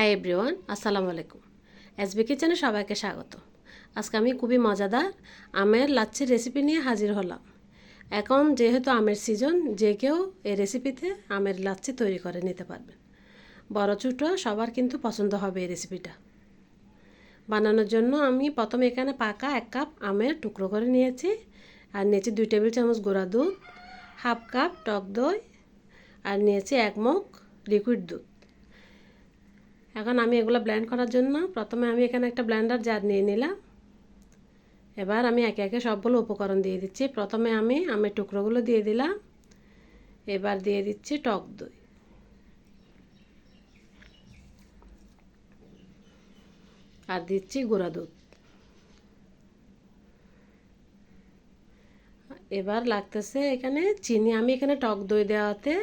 Hi everyone, আসসালামু আলাইকুম। SB কিচেনে সবাইকে স্বাগত। আজকে আমি খুবই মজাদার আমের লাচ্ছির রেসিপি নিয়ে হাজির হলাম। এখন যেহেতু আমের সিজন, যে কেউ এই রেসিপিতে আমের লাচ্ছি তৈরি করে নিতে পারবেন। বড় ছোটো সবার কিন্তু পছন্দ হবে এই রেসিপিটা। বানানোর জন্য আমি প্রথমে এখানে পাকা 1 কাপ আমের টুকরো করে নিয়েছি, আর নিয়েছি 2 টেবিল চামচ গুঁড়া দুধ, হাফ কাপ টক দই, আর নিয়েছি 1 মগ লিকুইড দুধ। এখন আমি এগুলো ব্লেন্ড করার জন্য প্রথমে আমি এখানে একটা ব্লেন্ডার জার নিয়ে নিলাম। এবার আমি একে একে সবগুলো উপকরণ দিয়ে দিচ্ছি। প্রথমে আমি আমের টুকরোগুলো দিয়ে দিলাম, এবার দিয়ে দিচ্ছি টক দই, আর দিচ্ছি গুঁড়া দুধ। এবার লাগতেছে এখানে চিনি। আমি এখানে টক দই দেওয়াতে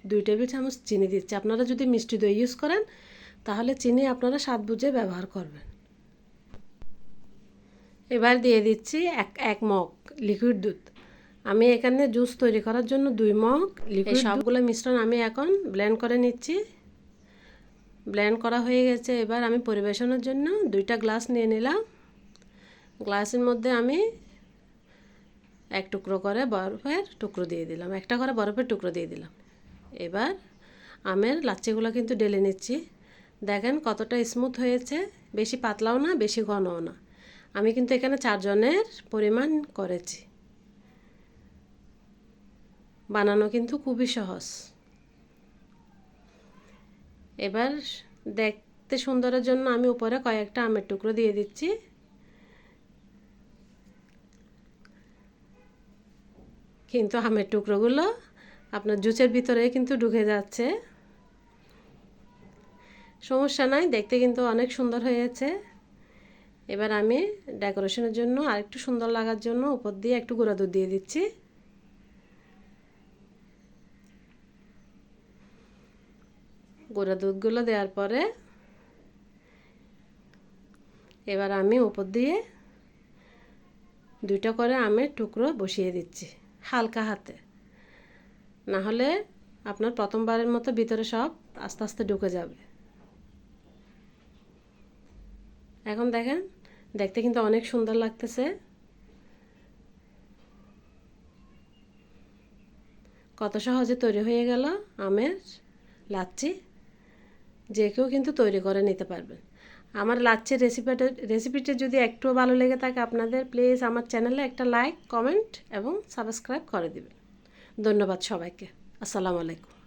2 টেবিল চামচ চিনি দিচ্ছি। আপনারা যদি মিষ্টি দই ইউজ করেন তাহলে চিনি আপনারা স্বাদ বুঝে ব্যবহার করবেন। এবার দিয়ে দিচ্ছি এক মগ লিকুইড দুধ। আমি এখানে জুস তৈরি করার জন্য 2 মগ লিকুইড, সবগুলো মিশ্রণ আমি এখন ব্লেন্ড করে নিচ্ছি। ব্লেন্ড করা হয়ে গেছে। এবার আমি পরিবেশনের জন্য 2টা গ্লাস নিয়ে নিলাম। গ্লাসের মধ্যে আমি 1 টুকরো করে বরফের টুকরো দিয়ে দিলাম, 1টা করে বরফের টুকরো দিয়ে দিলাম। এবার আমের লাচ্ছিগুলো কিন্তু ঢেলে নিচ্ছি। দেখেন কতটা স্মুথ হয়েছে, বেশি পাতলাও না বেশি ঘনও না। আমি কিন্তু এখানে 4 জনের পরিমাণ করেছি। বানানো কিন্তু খুবই সহজ। এবার দেখতে সুন্দরের জন্য আমি উপরে কয়েকটা আমের টুকরো দিয়ে দিচ্ছি। কিন্তু আমের টুকরোগুলো আপনার জুসের ভিতরে কিন্তু ঢুকে যাচ্ছে। সমস্যা নাই, দেখতে কিন্তু অনেক সুন্দর হয়েছে। এবার আমি ডেকোরেশনের জন্য আরেকটু সুন্দর লাগার জন্য উপর দিয়ে একটু গুঁড়া দুধ দিয়ে দিচ্ছি। গুঁড়া দুধগুলো দেওয়ার পরে এবার আমি উপর দিয়ে 2টা করে আমের টুকরো বসিয়ে দিচ্ছি হালকা হাতে, না হলে আপনার প্রথমবারের মতো ভিতরে সব আস্তে আস্তে ঢুকে যাবে। এখন দেখেন দেখতে কিন্তু অনেক সুন্দর লাগতেছে। কত সহজে তৈরি হয়ে গেল আমের লাচ্ছি। যে কেউ কিন্তু তৈরি করে নিতে পারবেন। আমার লাচ্ছির রেসিপিটা যদি একটু ভালো লেগে থাকে আপনাদের, প্লিজ আমার চ্যানেলে একটা লাইক, কমেন্ট এবং সাবস্ক্রাইব করে দিবেন। ধন্যবাদ সবাইকে। আসসালামু আলাইকুম।